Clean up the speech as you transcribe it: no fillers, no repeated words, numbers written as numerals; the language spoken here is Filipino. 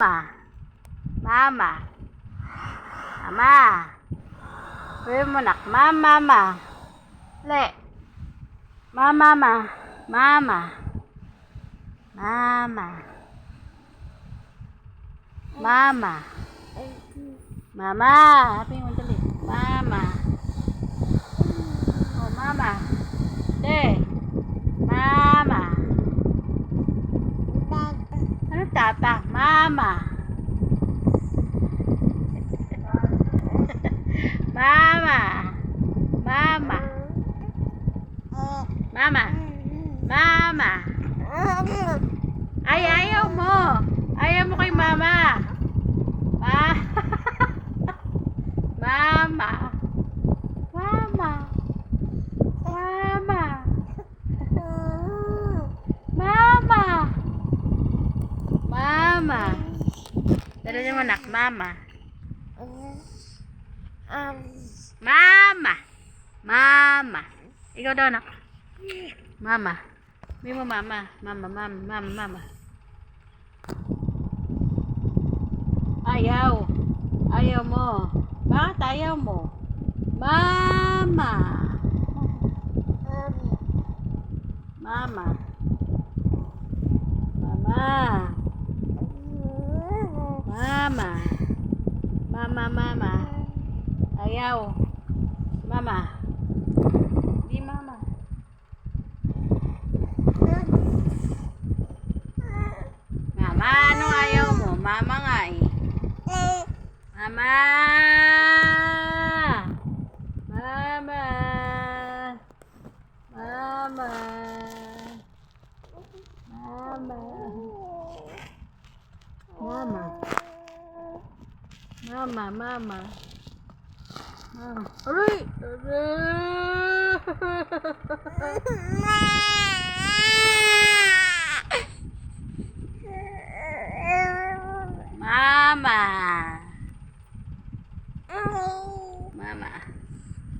Mama. Mama. Sabi mo nak, mama. Le. Mama. Mama. Mama. Mama. Mama. Sabi mo dali. Mama. Oh, mama. Le. Mama. Ano tata? Mama. Mama. Mama. Mama. Mama. Ay, ayaw mo. Ayaw mo kay mama. Mama. Mama. Mama. Mama. Mama. Dala niyo mo nak, mama. Mama. Mama. Ikaw daw nak. Mama. May mo mama. Mama. Ayaw. Ayaw mo. Bakit ayaw mo? Mama. Mama. Mama. Ayaw. Mama. Di mama. Mama, anong ayaw mo? Mama nga eh. Mama. Mama. Aray! Mama.